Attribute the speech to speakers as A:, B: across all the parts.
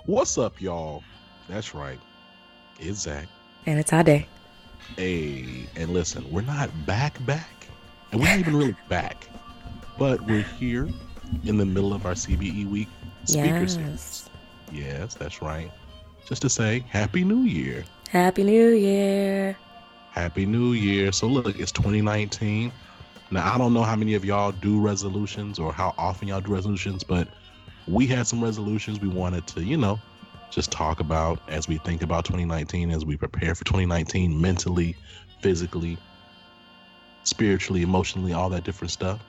A: What's up, y'all? That's right. It's Zach.
B: And it's our day.
A: Hey, and listen, we're not back, and we're not even really back, but we're here in the middle of our CBE week speaker series.
B: Yes.
A: Yes, that's right. Just to say, Happy New Year.
B: Happy New Year.
A: Happy New Year. So look, it's 2019. Now, I don't know how many of y'all do resolutions or how often y'all do resolutions, but we had some resolutions we wanted to, just talk about as we think about 2019, as we prepare for 2019 mentally, physically, spiritually, emotionally, all that different stuff.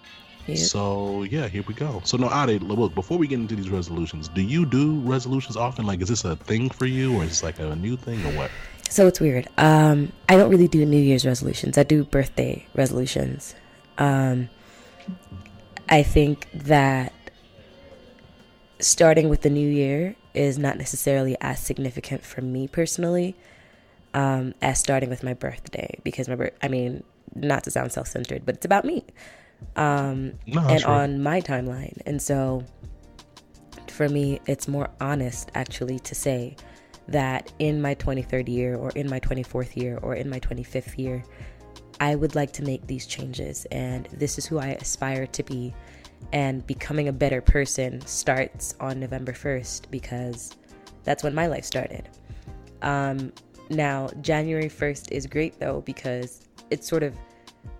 B: Yep.
A: So, yeah, here we go. So, no, Ade, look, before we get into these resolutions, do you do resolutions often? Like, is this a thing for you, or is this like a new thing, or what?
B: So it's weird. I don't really do New Year's resolutions. I do birthday resolutions. I think that starting with the new year is not necessarily as significant for me personally as starting with my birthday, because not to sound self-centered, but it's about me and
A: right.
B: on my timeline. And so for me, it's more honest actually to say that in my 23rd year or in my 24th year or in my 25th year, I would like to make these changes, and this is who I aspire to be. And becoming a better person starts on November 1st because that's when my life started. Now, January 1st is great though, because it sort of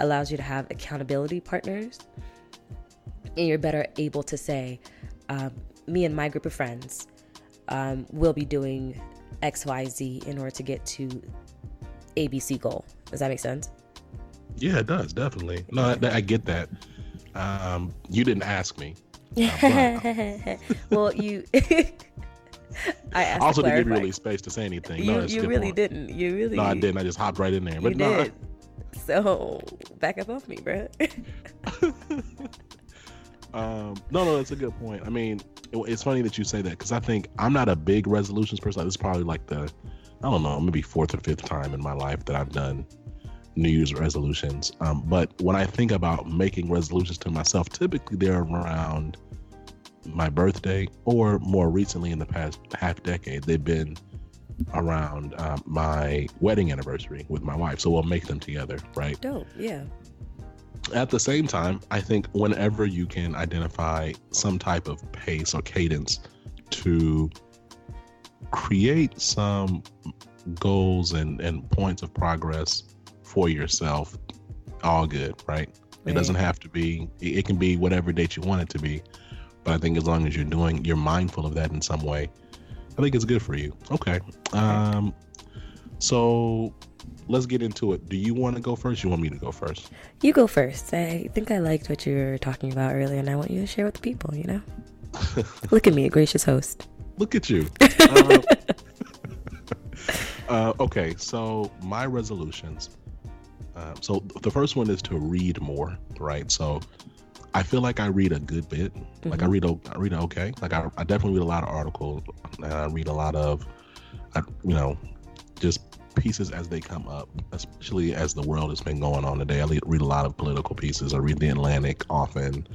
B: allows you to have accountability partners, and you're better able to say, me and my group of friends will be doing XYZ in order to get to ABC goal. Does that make sense?
A: Yeah, it does, definitely. No, I get that. You didn't ask me.
B: Well, you. I asked
A: also
B: to
A: didn't give you
B: clarify.
A: really space to say anything.
B: You really didn't. You really.
A: No, I didn't. I just hopped right in there.
B: You
A: But
B: did. So back up off me, bro.
A: No, that's a good point. I mean, it's funny that you say that, because I think I'm not a big resolutions person. This is probably like I don't know, maybe fourth or fifth time in my life that I've done New Year's resolutions. But when I think about making resolutions to myself, typically they're around my birthday, or more recently in the past half decade, they've been around my wedding anniversary with my wife. So we'll make them together, right?
B: Dope, yeah.
A: At the same time, I think whenever you can identify some type of pace or cadence to create some goals and points of progress for yourself, all good, right? It doesn't have to be, it can be whatever date you want it to be, but I think as long as you're mindful of that in some way, I think it's good for you. Okay. So let's get into it. Do you want to go first? You want me to go first?
B: You go first. I think I liked what you were talking about earlier, and I want you to share with the people, Look at me, a gracious host.
A: Look at you. Okay, so my resolutions. So the first one is to read more, right? So I feel like I read a good bit. Mm-hmm. Like I read okay. Like I definitely read a lot of articles. I read a lot of, just pieces as they come up, especially as the world has been going on today. I read a lot of political pieces. I read the Atlantic often.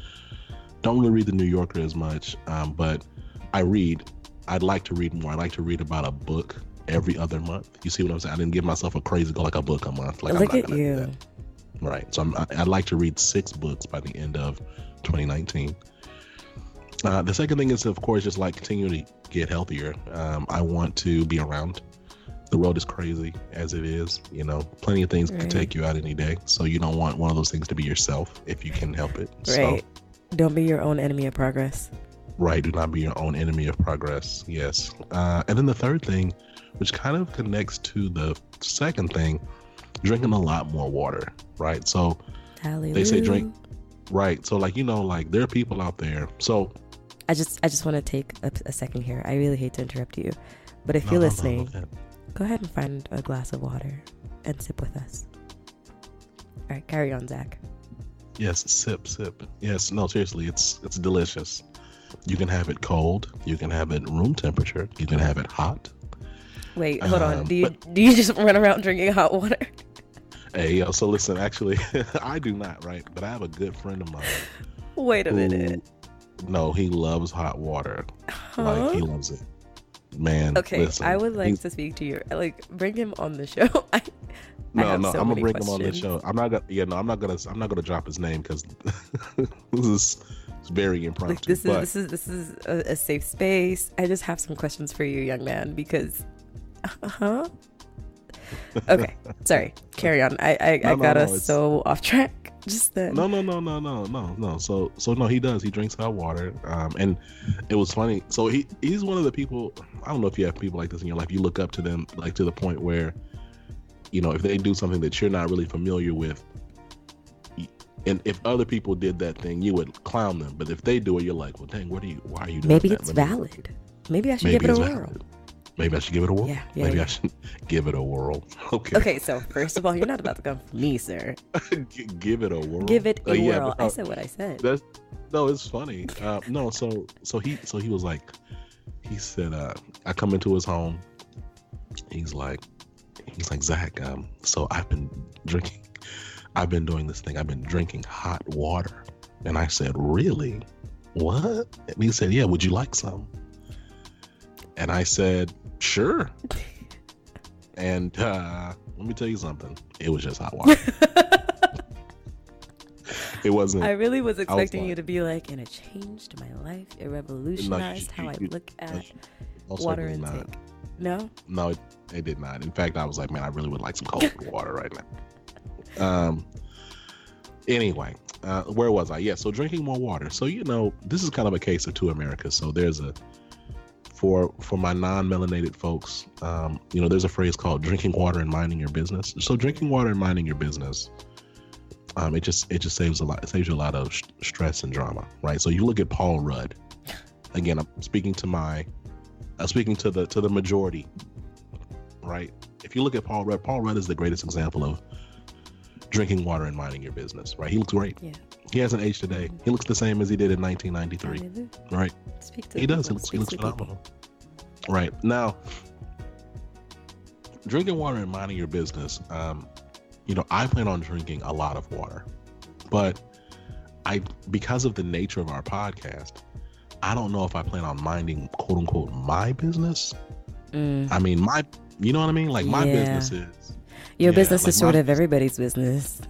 A: Don't really read the New Yorker as much, but I read. I'd like to read more. I like to read about a book every other month. You see what I'm saying? I didn't give myself a crazy goal like a book a month. Like,
B: look at you.
A: Right. So I'd like to read 6 books by the end of 2019. The second thing is, of course, just like continue to get healthier. I want to be around. The world is crazy as it is. Plenty of things can take you out any day. So you don't want one of those things to be yourself if you can help it.
B: Right. So, don't be your own enemy of progress.
A: Right. Do not be your own enemy of progress. Yes. And then the third thing, which kind of connects to the second thing, drinking a lot more water. Right. So
B: Hallelujah.
A: They say drink. Right. So there are people out there. So
B: I just want to take a second here. I really hate to interrupt you, but if you're listening, go ahead and find a glass of water and sip with us. All right, carry on, Zach.
A: Yes, sip. Yes, no, seriously, it's delicious. You can have it cold. You can have it room temperature. You can have it hot.
B: Wait, hold on. Do you just run around drinking hot water?
A: Hey, yo, so listen, actually, I do not, right? But I have a good friend of mine.
B: Wait a minute.
A: No, he loves hot water.
B: Huh?
A: Like, he loves it. man.
B: Okay,
A: Listen,
B: I would like to speak to you. Like, bring him on the show. I
A: no,
B: have
A: no,
B: so
A: I'm gonna
B: many
A: bring
B: questions.
A: him on the show. I'm not gonna. Yeah, no, I'm not gonna drop his name because this is very impromptu.
B: Like, this is a safe space. I just have some questions for you, young man, because Okay, sorry. Carry on. I got us so off track just then.
A: No. So no, he does. He drinks hot water. And it was funny. So he's one of the people. I don't know if you have people like this in your life. You look up to them, like to the point where, you know, if they do something that you're not really familiar with, and if other people did that thing, you would clown them. But if they do it, you're like, well, dang, why are you doing
B: Maybe
A: that?
B: it's valid. Maybe I should give it a whirl.
A: Maybe I should give it a whirl.
B: Yeah,
A: Maybe I should give it a whirl. Okay.
B: Okay, so first of all, you're not about to come for me, sir.
A: Give it a whirl.
B: Give it a
A: Yeah,
B: whirl. I said what I said.
A: No, it's funny. No, so he was like, he said, I come into his home. He's like, Zach, so I've been doing this thing. I've been drinking hot water. And I said, really? What? And he said, yeah, would you like some? And I said, sure. And let me tell you something. It was just hot water. It wasn't.
B: I really was expecting you to be like, and it changed my life. It revolutionized how I look at water intake. No?
A: No, it did not. In fact, I was like, man, I really would like some cold water right now. Anyway, where was I? Yeah, so drinking more water. So, you know, this is kind of a case of two Americas. So there's for my non-melanated folks, you know, there's a phrase called drinking water and minding your business. So drinking water and minding your business, it just saves a lot. It saves you a lot of stress and drama, right? So you look at Paul Rudd. Again, I'm speaking to the majority, right? If you look at Paul Rudd is the greatest example of drinking water and minding your business, right? He looks great. Yeah. He hasn't aged today. He looks the same as he did in 1993, right? He does. He looks phenomenal. Right. Now, drinking water and minding your business, you know, I plan on drinking a lot of water, but because of the nature of our podcast, I don't know if I plan on minding, quote unquote, my business. I mean, you know what I mean? Like my business is.
B: Your business is sort of everybody's business.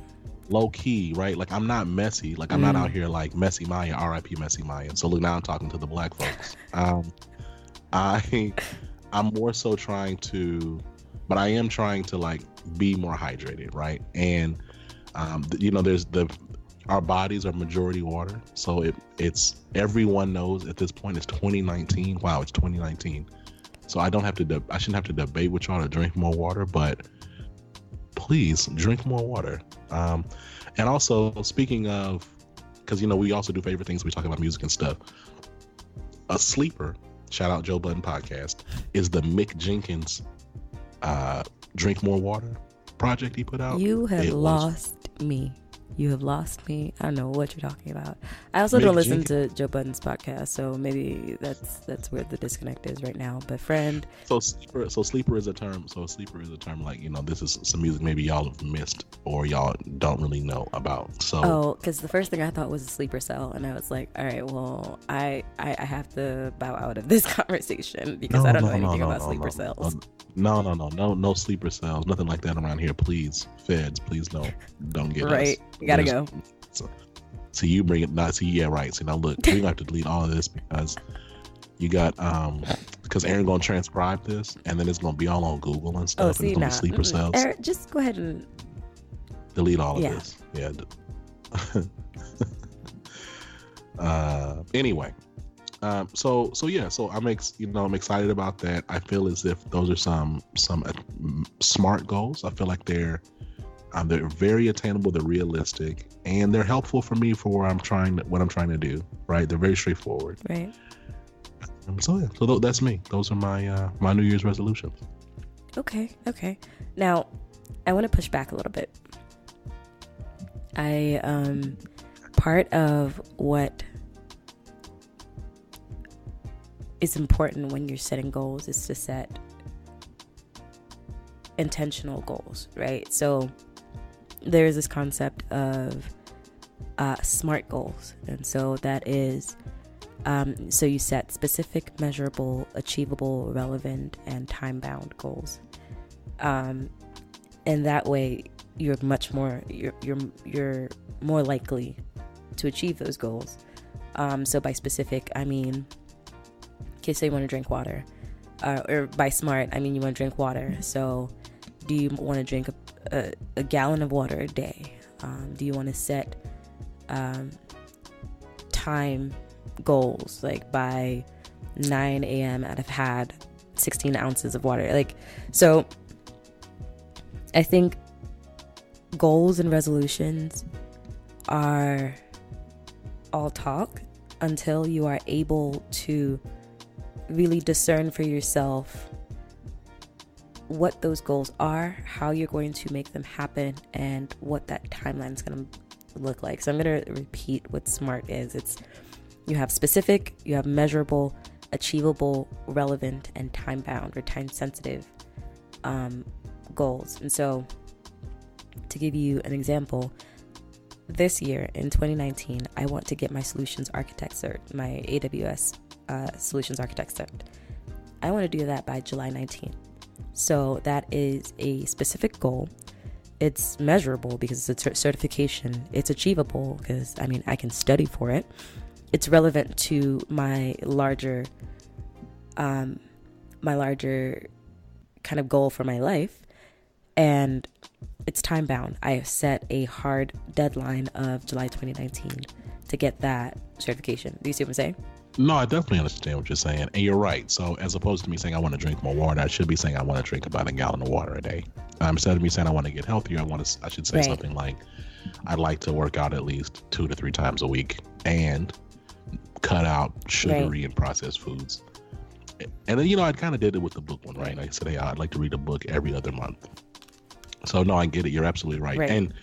A: Low key, right? Like I'm not messy. Like I'm not out here like Messy Maya, R.I.P. Messy Maya. So look, now I'm talking to the black folks. I'm more so trying to, but I am trying to like be more hydrated, right? And you know, our bodies are majority water, so it's everyone knows at this point it's 2019. Wow, it's 2019. So I shouldn't have to debate with y'all to drink more water, but please drink more water. And also, speaking of, because you know we also do favorite things, we talk about music and stuff. A sleeper, shout out Joe Budden podcast, is the Mick Jenkins Drink More Water project he put out.
B: You have lost me. You have lost me. I don't know what you're talking about. I also don't listen to Joe Budden's podcast, so maybe that's where the disconnect is right now. But friend,
A: so sleeper is a term. So a sleeper is a term like, you know, this is some music maybe y'all have missed or y'all don't really know about. So
B: because the first thing I thought was a sleeper cell, and I was like, all right, well, I have to bow out of this conversation because I don't know anything about sleeper cells. No sleeper cells, nothing like that around here. Please, feds, please don't get right.
A: us.
B: You gotta go.
A: So you bring it not. See, yeah, right. So now look, we're gonna have to delete all of this because you got because Aaron gonna transcribe this and then it's gonna be all on Google and stuff. And it's gonna be sleeper cells.
B: Aaron, just go ahead and
A: delete all of this. Yeah. Anyway, so I'm excited about that. I feel as if those are some smart goals. I feel like they're very attainable, they're realistic, and they're helpful for me for what I'm trying to do. Right? They're very straightforward.
B: Right.
A: So that's me. Those are my New Year's resolutions.
B: Okay. Now, I want to push back a little bit. Part of what is important when you're setting goals is to set intentional goals, right? So there's this concept of SMART goals, and so that is So you set specific, measurable, achievable, relevant, and time-bound goals. And that way, you're much more you're more likely to achieve those goals. So by specific, I mean, okay, say you want to drink water, or by smart, I mean you want to drink water. So do you want to drink a gallon of water a day? Do you want to set time goals, like by 9 a.m. I'd have had 16 ounces of water? Like, so I think goals and resolutions are all talk until you are able to really discern for yourself what those goals are, how you're going to make them happen, and what that timeline is going to look like. So I'm going to repeat what SMART is. It's, you have specific, you have measurable, achievable, relevant, and time-bound or time-sensitive goals. And so to give you an example, this year in 2019, I want to get my solutions architect cert, my AWS solutions architect cert. I want to do that by July 19th. So that is a specific goal. It's measurable because it's a certification. It's achievable because, I mean, I can study for it. It's relevant to my larger kind of goal for my life. And it's time bound. I have set a hard deadline of July 2019 to get that certification. Do you see what I'm saying?
A: No, I definitely understand what you're saying. And you're right. So as opposed to me saying I want to drink more water, I should be saying I want to drink about a gallon of water a day. Instead of me saying I want to get healthier, I should say something like I'd like to work out at least 2 to 3 times a week and cut out sugary and processed foods. And then, I kind of did it with the book one, right? I said, hey, I'd like to read a book every other month. So no, I get it. You're absolutely right. And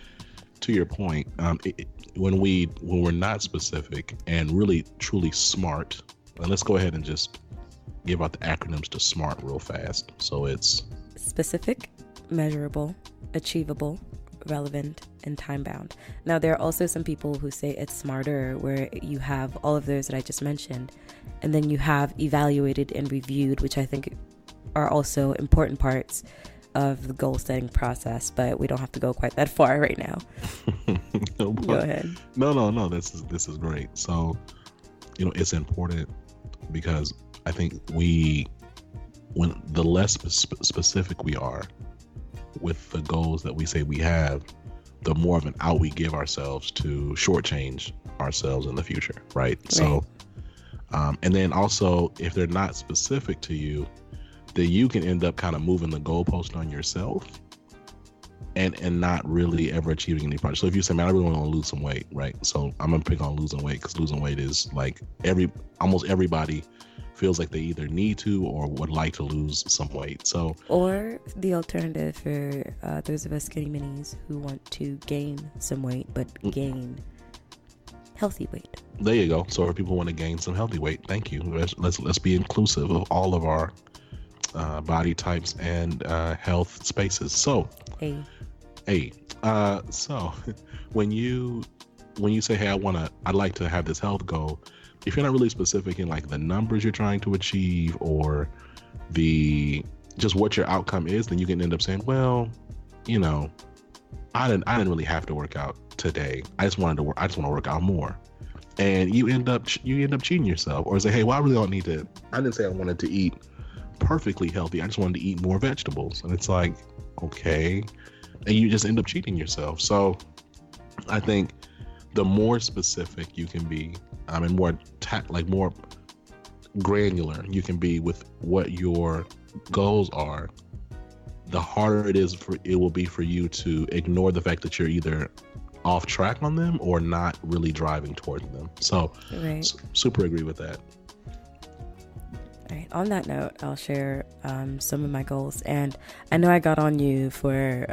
A: to your point, when we're not specific and really truly smart, and let's go ahead and just give out the acronyms to SMART real fast. So it's
B: specific, measurable, achievable, relevant, and time bound. Now, there are also some people who say it's smarter, where you have all of those that I just mentioned, and then you have evaluated and reviewed, which I think are also important parts of the goal setting process, but we don't have to go quite that far right now. Go ahead.
A: No. This is great. So, it's important because I think when the less specific we are with the goals that we say we have, the more of an out we give ourselves to shortchange ourselves in the future, right? So, and then also if they're not specific to you, then you can end up kind of moving the goalpost on yourself and not really ever achieving any progress. So if you say, man, I really want to lose some weight, right? So I'm going to pick on losing weight because losing weight is like almost everybody feels like they either need to or would like to lose some weight. So, or
B: the alternative for those of us skinny minis who want to gain some weight, but gain healthy weight.
A: There you go. So if people want to gain some healthy weight, thank you. Let's be inclusive of all of our body types and health spaces. So, so when you say, hey, I'd like to have this health goal, if you're not really specific in like the numbers you're trying to achieve or just what your outcome is, then you can end up saying, well, I didn't really have to work out today. I just want to work out more. And you end up cheating yourself, or say, hey, well, I really don't need to. I didn't say I wanted to eat perfectly healthy. I just wanted to eat more vegetables. And it's like, okay. And you just end up cheating yourself. So I think the more specific you can be, and more granular you can be with what your goals are, the harder it will be for you to ignore the fact that you're either off track on them or not really driving towards them. So super agree with that.
B: All right. On that note, I'll share some of my goals. And I know I got on you for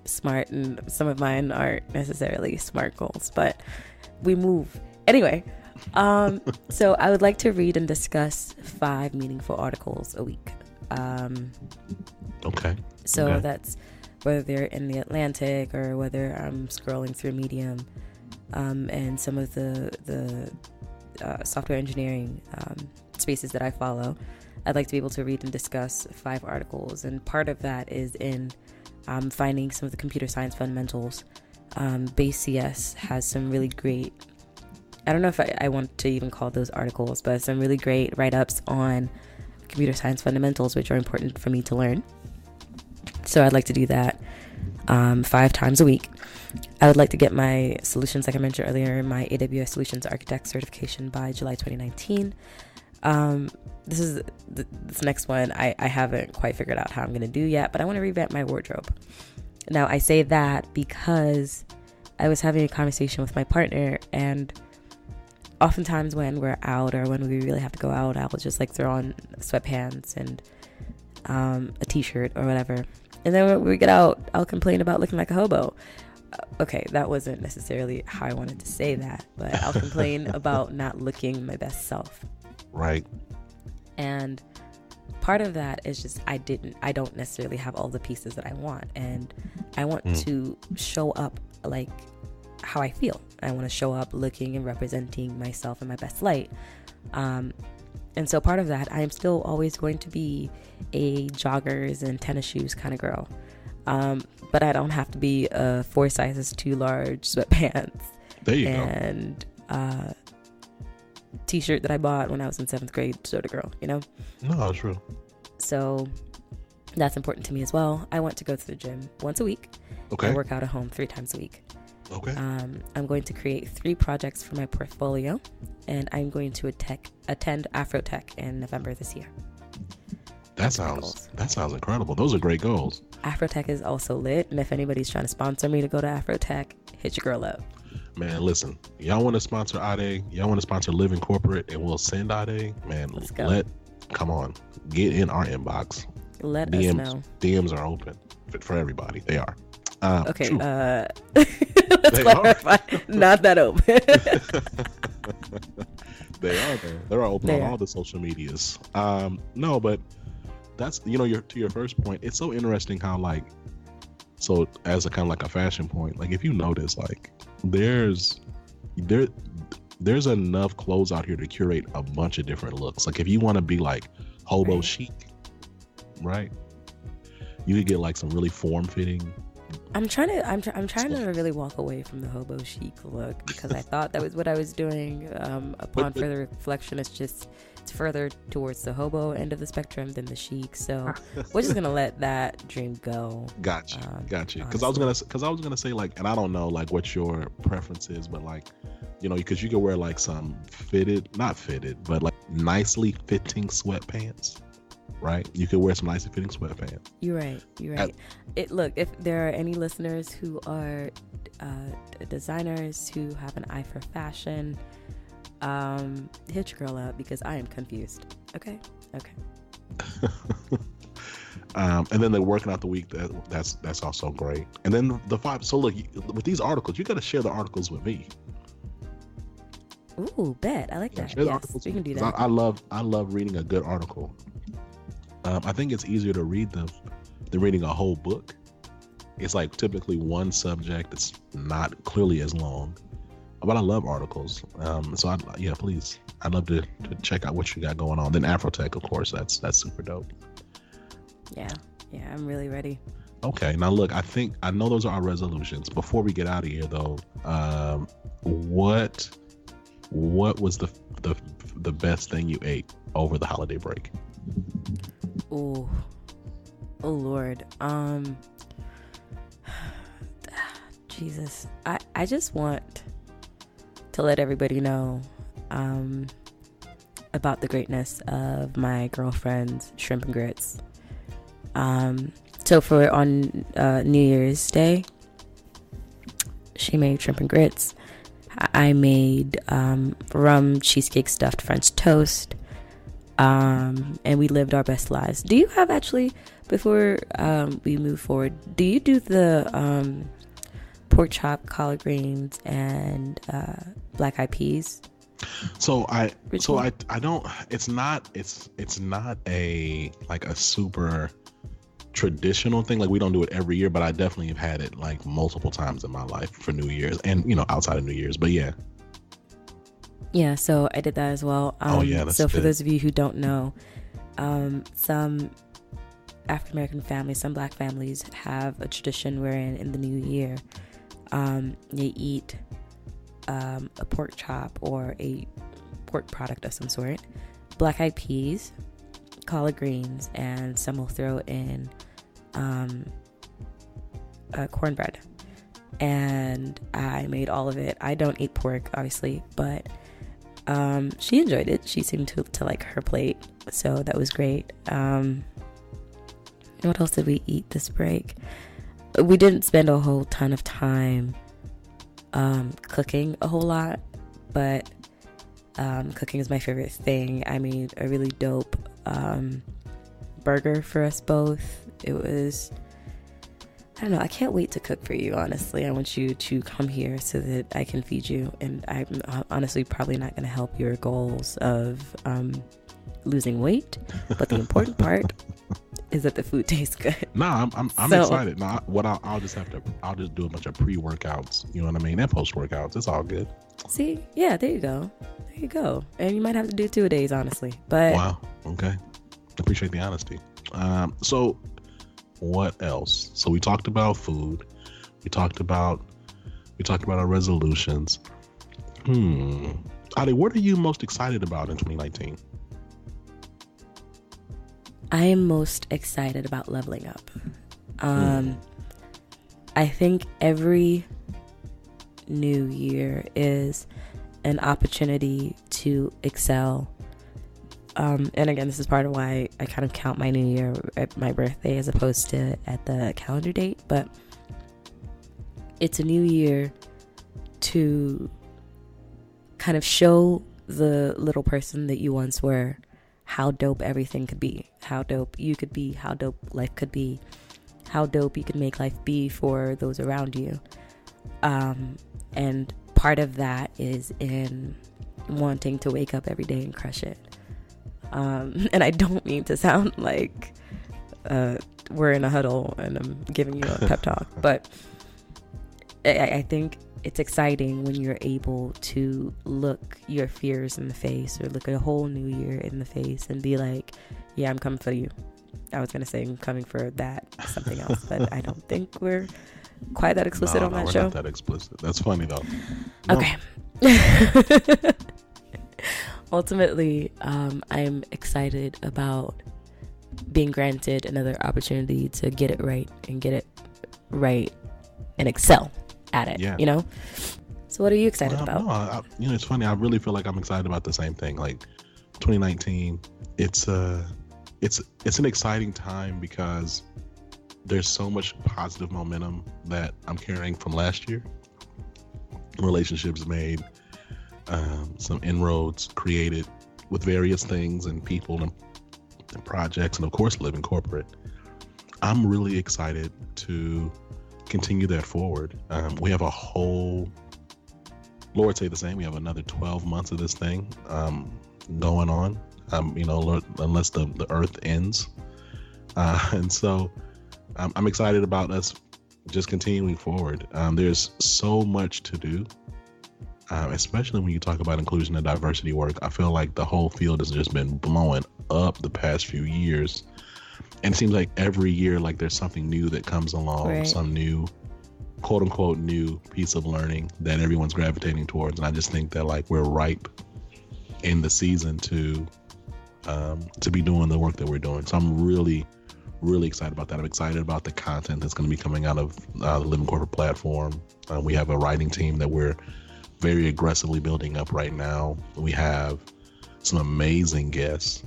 B: SMART, and some of mine aren't necessarily SMART goals, but we move. Anyway, so I would like to read and discuss 5 meaningful articles a week.
A: Okay.
B: So that's whether they're in the Atlantic or whether I'm scrolling through Medium, and some of the software engineering spaces that I follow, I'd like to be able to read and discuss 5 articles. And part of that is in finding some of the computer science fundamentals. Base CS has some really great, I don't know if I want to even call those articles, but some really great write-ups on computer science fundamentals, which are important for me to learn. So I'd like to do that 5 times a week. I would like to get my solutions, like I mentioned earlier, my AWS Solutions Architect certification by July 2019. This next one I haven't quite figured out how I'm going to do yet, but I want to revamp my wardrobe. Now, I say that because I was having a conversation with my partner, and oftentimes when we're out or when we really have to go out, I'll just like throw on sweatpants and a t-shirt or whatever. And then when we get out, I'll complain about looking like a hobo. Okay, that wasn't necessarily how I wanted to say that, but I'll complain about not looking my best self.
A: Right.
B: And part of that is just I don't necessarily have all the pieces that I want, and I want to show up like how I feel. I want to show up looking and representing myself in my best light. And so part of that, I am still always going to be a joggers and tennis shoes kind of girl. But I don't have to be a 4 sizes too large sweatpants.
A: There you go.
B: And t-shirt that I bought when I was in 7th grade sort of girl, you know?
A: No, true.
B: So that's important to me as well. I want to go to the gym once a week.
A: Okay.
B: I work out at home 3 times a week.
A: Okay.
B: I'm going to create 3 projects for my portfolio, and I'm going to attend Afrotech in November this year.
A: That sounds incredible. Those are great goals.
B: Afrotech is also lit, and if anybody's trying to sponsor me to go to Afrotech, hit your girl up.
A: Man, listen, y'all want to sponsor Ade, y'all want to sponsor Living Corporate, and we'll send Ade, man, come on, get in our inbox.
B: Let us know.
A: DMs are open for everybody. They are.
B: Okay, let's clarify. Not that open.
A: They are though. They're open on all the social medias. No, but that's, to your first point, it's so interesting how so as a kind of like a fashion point, like if you notice, like there's enough clothes out here to curate a bunch of different looks. Like if you want to be like hobo chic, right? You could get like some really form-fitting. I'm trying
B: to really walk away from the hobo chic look, because I thought that was what I was doing. Upon further reflection, it's further towards the hobo end of the spectrum than the chic. So we're just gonna let that dream go. Gotcha.
A: Because I was gonna say, like, and I don't know like what your preference is, but like, because you could wear like some not fitted, but like nicely fitting sweatpants. Right, you could wear some nicely fitting sweatpants. You're
B: right. Look, if there are any listeners who are designers who have an eye for fashion, hit your girl up, because I am confused. Okay.
A: And then they're working out the week. That's also great. And then the 5. So look, with these articles, you got to share the articles with me.
B: Ooh, bet. I like that. Yes, we can do that.
A: I love reading a good article. I think it's easier to read them than reading a whole book. It's like typically one subject that's not clearly as long, but I love articles. So please, I'd love to check out what you got going on. Then Afrotech, of course, that's super dope.
B: Yeah, I'm really ready.
A: Okay, now look, I know those are our resolutions. Before we get out of here, though, what was the best thing you ate over the holiday break?
B: Oh Lord. Jesus. I just want to let everybody know about the greatness of my girlfriend's shrimp and grits. So on New Year's Day, she made shrimp and grits. I made rum cheesecake stuffed French toast. And we lived our best lives. Do you have actually, before we move forward, do you do the pork chop, collard greens, and black eyed peas?
A: I don't. It's not a super traditional thing. Like we don't do it every year, but I definitely have had it like multiple times in my life for New Year's and outside of New Year's. But yeah.
B: Yeah, so I did that as well.
A: That's
B: so for
A: good.
B: those of you who don't know, some African American families, some Black families have a tradition wherein in the new year, they eat a pork chop or a pork product of some sort, black-eyed peas, collard greens, and some will throw in cornbread. And I made all of it. I don't eat pork, obviously, but she enjoyed it. She seemed to like her plate, so that was great. What else did we eat this break? We didn't spend a whole ton of time cooking a whole lot, but cooking is my favorite thing. I made a really dope burger for us both. It was, I don't know, I can't wait to cook for you, honestly. I want you to come here so that I can feed you, and I'm honestly probably not going to help your goals of losing weight, but the important part is that the food tastes good.
A: No, I'm excited. No, I'll just do a bunch of pre-workouts, you know what I mean, and post-workouts. It's all good.
B: See, yeah, there you go. And you might have to do 2-a-days, honestly, but
A: wow, okay, appreciate the honesty. So what else? So we talked about food, we talked about our resolutions. Adi, what are you most excited about in 2019?
B: I am most excited about leveling up. I think every new year is an opportunity to excel. And again, this is part of why I kind of count my new year at my birthday as opposed to at the calendar date. But it's a new year to kind of show the little person that you once were how dope everything could be, how dope you could be, how dope life could be, how dope you could make life be for those around you. And part of that is in wanting to wake up every day and crush it. And I don't mean to sound like we're in a huddle and I'm giving you a pep talk, but I think it's exciting when you're able to look your fears in the face, or look at a whole new year in the face and be like, yeah, I'm coming for you. I was going to say I'm coming for that, something else, but I don't think we're quite that explicit on that show.
A: No, we're not that explicit. That's funny though. No.
B: Okay. Ultimately, I'm excited about being granted another opportunity to get it right and excel at it. Yeah. You know. So, what are you excited about?
A: No, it's funny. I really feel like I'm excited about the same thing. Like 2019, it's an exciting time because there's so much positive momentum that I'm carrying from last year. Relationships made, some inroads created with various things and people and projects, and of course living corporate. I'm really excited to continue that forward. We have a whole, Lord say the same, we have another 12 months of this thing going on, unless the earth ends. And so I'm excited about us just continuing forward. There's so much to do. Especially when you talk about inclusion and diversity work. I feel like the whole field has just been blowing up the past few years. And it seems like every year, like there's something new that comes along, right. Some new, quote unquote, new piece of learning that everyone's gravitating towards. And I just think that like we're ripe in the season to be doing the work that we're doing. So I'm really, really excited about that. I'm excited about the content that's going to be coming out of the Living Corporate platform. We have a writing team that we're very aggressively building up right now. We have some amazing guests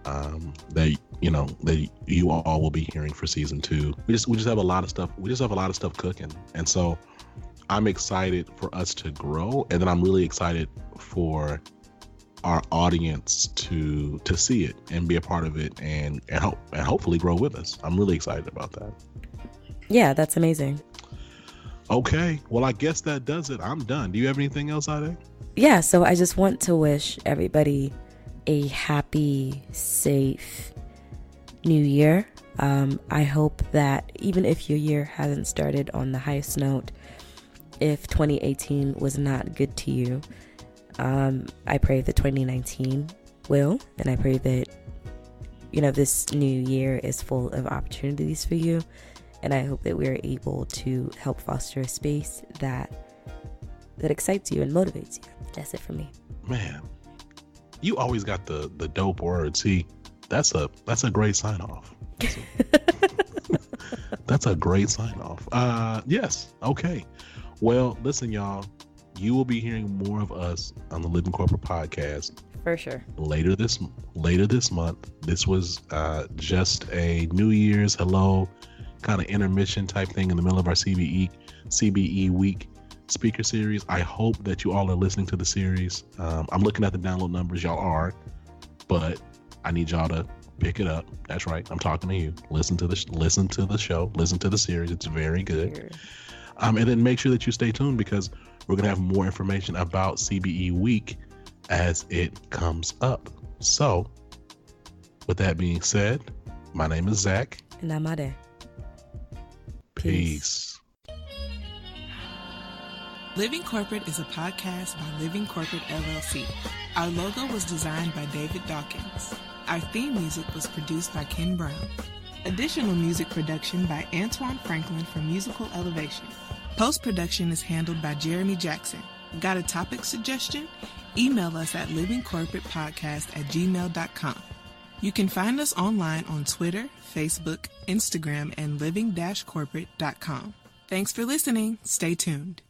A: that you all will be hearing for season 2. We just have a lot of stuff. We just have a lot of stuff cooking, and so I'm excited for us to grow, and then I'm really excited for our audience to see it and be a part of it, and hopefully grow with us. I'm really excited about that.
B: Yeah, that's amazing.
A: Okay, well, I guess that does it. I'm done. Do you have anything else, Ade?
B: Yeah, so I just want to wish everybody a happy, safe new year. I hope that even if your year hasn't started on the highest note, if 2018 was not good to you, I pray that 2019 will, and I pray that, this new year is full of opportunities for you. And I hope that we're able to help foster a space that excites you and motivates you. That's it for me.
A: Man, you always got the dope words. See, that's a great sign off. That's a great sign off. Yes. Okay. Well, listen, y'all. You will be hearing more of us on the Living Corporate podcast. For sure. Later this month. This was just a New Year's hello kind of intermission type thing in the middle of our CBE week speaker series. I hope that you all are listening to the series. I'm looking at the download numbers. Y'all are, but I need y'all to pick it up. That's right. I'm talking to you. Listen to the show. Listen to the series. It's very good. Sure. And then make sure that you stay tuned, because we're going to have more information about CBE week as it comes up. So with that being said, my name is Zach.
B: And I'm Ade.
A: Peace.
C: Living Corporate is a podcast by Living Corporate LLC. Our logo was designed by David Dawkins. Our theme music was produced by Ken Brown. Additional music production by Antoine Franklin for Musical Elevation. Post-production is handled by Jeremy Jackson. Got a topic suggestion? Email us at livingcorporatepodcast@gmail.com. You can find us online on Twitter, Facebook, Instagram, and living-corporate.com. Thanks for listening. Stay tuned.